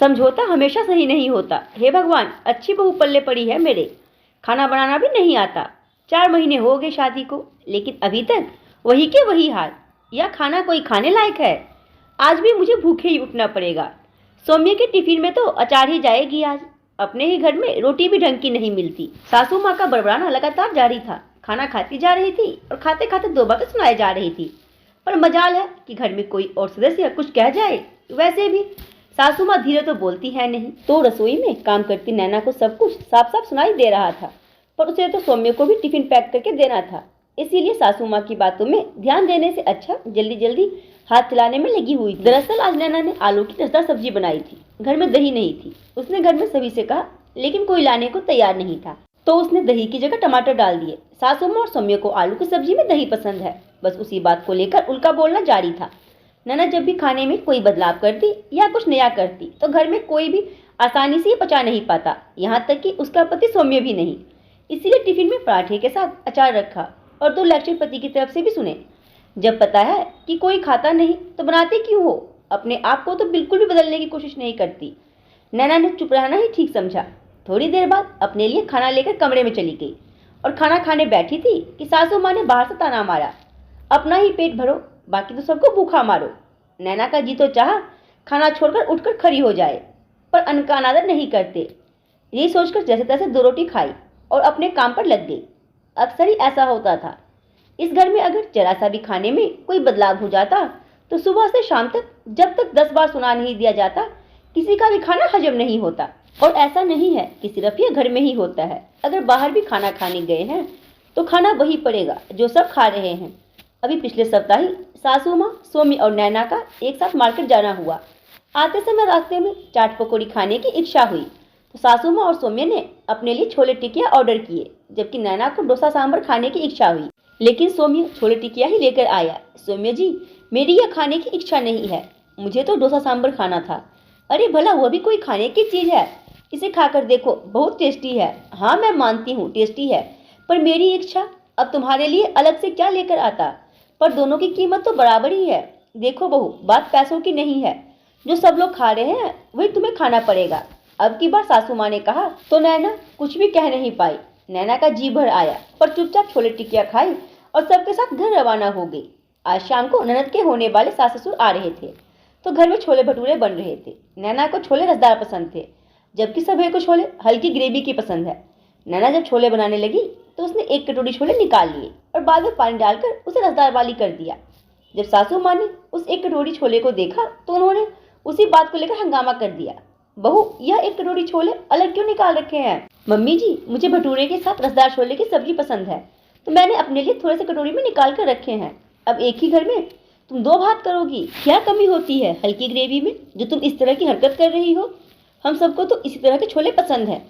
समझौता हमेशा सही नहीं होता। हे भगवान, अच्छी बहू पल्ले पड़ी है मेरे। खाना बनाना भी नहीं आता। 4 महीने हो गए शादी को, लेकिन अभी तक वही के वही हाल। यह खाना कोई खाने लायक है? आज भी मुझे भूखे ही उठना पड़ेगा। सौम्य के टिफिन में तो अचार ही जाएगी आज। अपने ही घर में रोटी भी ढंग की नहीं मिलती। सासू माँ का बड़बड़ाना लगातार जारी था। खाना खाती जा रही थी और खाते खाते 2 बातें सुनाई जा रही थी। पर मजाल है कि घर में कोई और सदस्य कुछ कह जाए। वैसे भी सासू माँ धीरे तो बोलती है नहीं, तो रसोई में काम करती नैना को सब कुछ साफ साफ सुनाई दे रहा था। पर उसे तो सौम्य को भी टिफिन पैक करके देना था, इसीलिए सासू माँ की बातों में ध्यान देने से अच्छा जल्दी जल्दी हाथ चलाने में लगी हुई। दरअसल आज नैना ने आलू की रसदार सब्जी बनाई थी। घर में दही नहीं थी। उसने घर में सभी से कहा, लेकिन कोई लाने को तैयार नहीं था, तो उसने दही की जगह टमाटर डाल दिए। सासू माँ और सौम्य को आलू की सब्जी में दही पसंद है। बस उसी बात को लेकर उल्का बोलना जारी था। नैना जब भी खाने में कोई बदलाव करती या कुछ नया करती तो घर में कोई भी आसानी से पचा नहीं पाता, यहाँ तक कि उसका पति सौम्य भी नहीं। इसीलिए टिफिन में पराठे के साथ अचार रखा और 2 लेक्चर पति की तरफ से भी सुने। जब पता है कि कोई खाता नहीं तो बनाते क्यों हो? अपने आप को तो बिल्कुल भी बदलने की कोशिश नहीं करती। नैना ने चुप रहना ही ठीक समझा। थोड़ी देर बाद अपने लिए खाना लेकर कमरे में चली गई और खाना खाने बैठी थी कि सासू माँ ने बाहर से ताना मारा, अपना ही पेट भरो, बाकी तो सबको भूखा मारो। नैना का जी तो चाहा खाना छोड़कर उठकर खड़ी हो जाए, पर अन्न का अनादर नहीं करते। यही सोचकर जैसे तैसे 2 रोटी खाई और अपने काम पर लग गई। अक्सर ही ऐसा होता था। इस घर में अगर जरा सा भी खाने में कोई बदलाव हो जाता तो सुबह से शाम तक जब तक 10 बार सुना नहीं दिया जाता, किसी का भी खाना हजम नहीं होता। और ऐसा नहीं है कि सिर्फ ये घर में ही होता है। अगर बाहर भी खाना खाने गए हैं तो खाना वही पड़ेगा जो सब खा रहे हैं। अभी पिछले सप्ताह ही सासू माँ, सौम्य और नैना का एक साथ मार्केट जाना हुआ। आते समय रास्ते में चाट पकौड़ी खाने की इच्छा हुई तो सासू माँ और सौम्य ने अपने लिए छोले टिकिया ऑर्डर किए, जबकि नैना को डोसा सांभर खाने की इच्छा हुई। लेकिन सौम्य छोले टिकिया ही लेकर आया। सौम्य जी, मेरी यह खाने की इच्छा नहीं है, मुझे तो डोसा सांभर खाना था। अरे भला वो भी कोई खाने की चीज है? इसे खाकर देखो, बहुत टेस्टी है। हाँ मैं मानती हूँ टेस्टी है, पर मेरी इच्छा अब तुम्हारे लिए अलग से क्या लेकर आता? पर दोनों की कीमत तो बराबर ही है। देखो बहू, बात पैसों की नहीं है। जो सब लोग खा रहे हैं वही तुम्हें खाना पड़ेगा। अब की बार सासू माँ ने कहा तो नैना कुछ भी कह नहीं पाई। नैना का जी भर आया पर चुपचाप छोले टिकिया खाई और सबके साथ घर रवाना हो गई। आज शाम को ननद के होने वाले सास ससुर आ रहे थे तो घर में छोले भटूरे बन रहे थे। नैना को छोले रसदार पसंद थे, जबकि सभी को छोले हल्की ग्रेवी की पसंद है। नैना जब छोले बनाने लगी तो उसने 1 कटोरी छोले निकाल लिए और बाद में पानी डालकर उसे रसदार वाली कर दिया। जब सासू माँ ने उस 1 कटोरी छोले को देखा तो उन्होंने उसी बात को लेकर हंगामा कर दिया। बहू, यह 1 कटोरी छोले अलग क्यों निकाल रखे हैं? मम्मी जी, मुझे भटूरे के साथ रसदार छोले की सब्जी पसंद है, तो मैंने अपने लिए थोड़े से कटोरी में निकाल कर रखे हैं। अब एक ही घर में तुम 2 भात करोगी? क्या कमी होती है हल्की ग्रेवी में जो तुम इस तरह की हरकत कर रही हो? हम सबको तो इसी तरह के छोले पसंद हैं।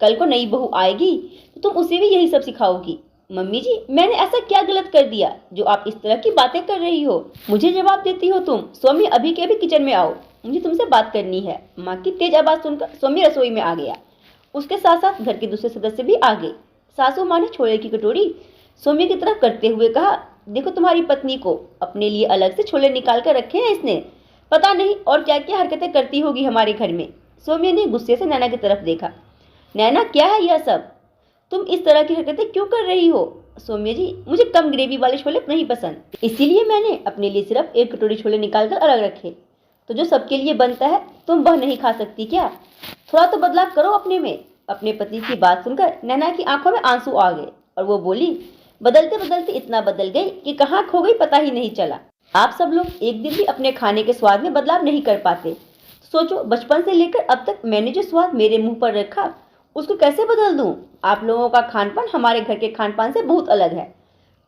कल को नई बहू आएगी तो तुम उसे भी यही सब सिखाओगी। मम्मी जी, मैंने ऐसा क्या गलत कर दिया जो आप इस तरह की बातें कर रही हो? मुझे जवाब देती हो तुम? सौम्य, अभी के अभी किचन में आओ, मुझे तुमसे बात करनी है। माँ की तेज आवाज सुनकर सौम्य रसोई में आ गया। उसके साथ साथ घर के दूसरे सदस्य भी आ गए। सासू माँ ने छोले की कटोरी सौम्य की तरफ करते हुए कहा, देखो तुम्हारी पत्नी को अपने लिए अलग से छोले निकाल कर रखे हैं इसने। पता नहीं और क्या क्या हरकतें करती होगी हमारे घर में। सौम्य ने गुस्से से नैना की तरफ देखा। नैना, क्या है यह सब? तुम इस तरह की हरकतें क्यों कर रही हो? सौम्य जी, मुझे कम ग्रेवी वाले छोले नहीं पसंद, इसीलिए मैंने अपने लिए सिर्फ 1 कटोरी छोले निकाल कर अलग रखे। तो जो सबके लिए बनता है तुम वह नहीं खा सकती क्या? थोड़ा तो बदलाव करो अपने में। अपने पति की बात सुनकर नैना की आंखों में आंसू आ गए और वो बोली, बदलते बदलते इतना बदल गई कि कहाँ खो गई पता ही नहीं चला। आप सब लोग एक दिन भी अपने खाने के स्वाद में बदलाव नहीं कर पाते। सोचो, बचपन से लेकर अब तक मैंने जो स्वाद मेरे मुंह पर रखा उसको कैसे बदल दूं? आप लोगों का खानपान हमारे घर के खानपान से बहुत अलग है,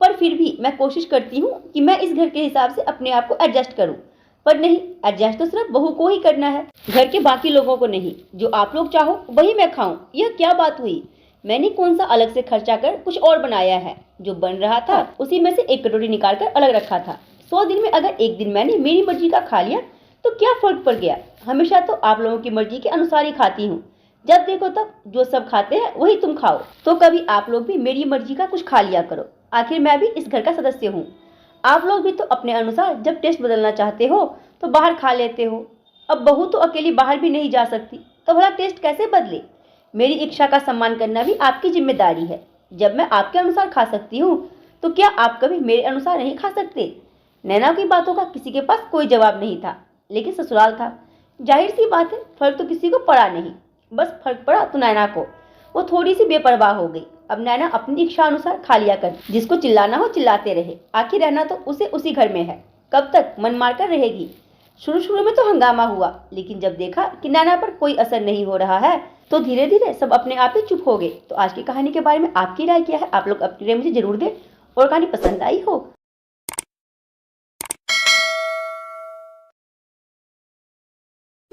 पर फिर भी मैं कोशिश करती हूँ कि मैं इस घर के हिसाब से अपने आप को एडजस्ट करूँ। पर नहीं, एडजस्ट तो सिर्फ बहू को ही करना है, घर के बाकी लोगों को नहीं। जो आप लोग चाहो वही मैं खाऊं। यह क्या बात हुई? मैंने कौन सा अलग से खर्चा कर कुछ और बनाया है? जो बन रहा था उसी में से 1 कटोरी निकाल कर अलग रखा था। 100 दिन में अगर एक दिन मैंने मेरी मर्जी का खा लिया तो क्या फर्क पड़ गया? हमेशा तो आप लोगों की मर्जी के अनुसार ही खाती हूँ। जब देखो तब जो सब खाते हैं वही तुम खाओ। तो कभी आप लोग भी मेरी मर्जी का कुछ खा लिया करो। आखिर मैं भी इस घर का सदस्य हूँ। आप लोग भी तो अपने अनुसार जब टेस्ट बदलना चाहते हो तो बाहर खा लेते हो। अब बहू तो अकेली बाहर भी नहीं जा सकती, तो भला टेस्ट कैसे बदले? मेरी इच्छा का सम्मान करना भी आपकी जिम्मेदारी है। जब मैं आपके अनुसार खा सकती हूँ, तो क्या आप कभी मेरे अनुसार नहीं खा सकते? नैना की बातों का किसी के पास कोई जवाब नहीं था, लेकिन ससुराल था, जाहिर सी बात है फर्क तो किसी को पड़ा नहीं। बस फर्क पड़ा तो नैना को। वो थोड़ी सी बेपरवाह हो गई। अब नैना अपनी इच्छा अनुसार खा लिया कर, जिसको चिल्लाना हो चिल्लाते रहे, आखिर रहना तो उसे उसी घर में है। कब तक मन मारकर रहेगी? शुरू शुरू में तो हंगामा हुआ, लेकिन जब देखा कि नैना पर कोई असर नहीं हो रहा है, तो धीरे धीरे सब अपने आप ही चुप हो गए। तो आज की कहानी के बारे में आपकी राय क्या है? आप लोग अपनी राय मुझे जरूर दें। और कहानी पसंद आई हो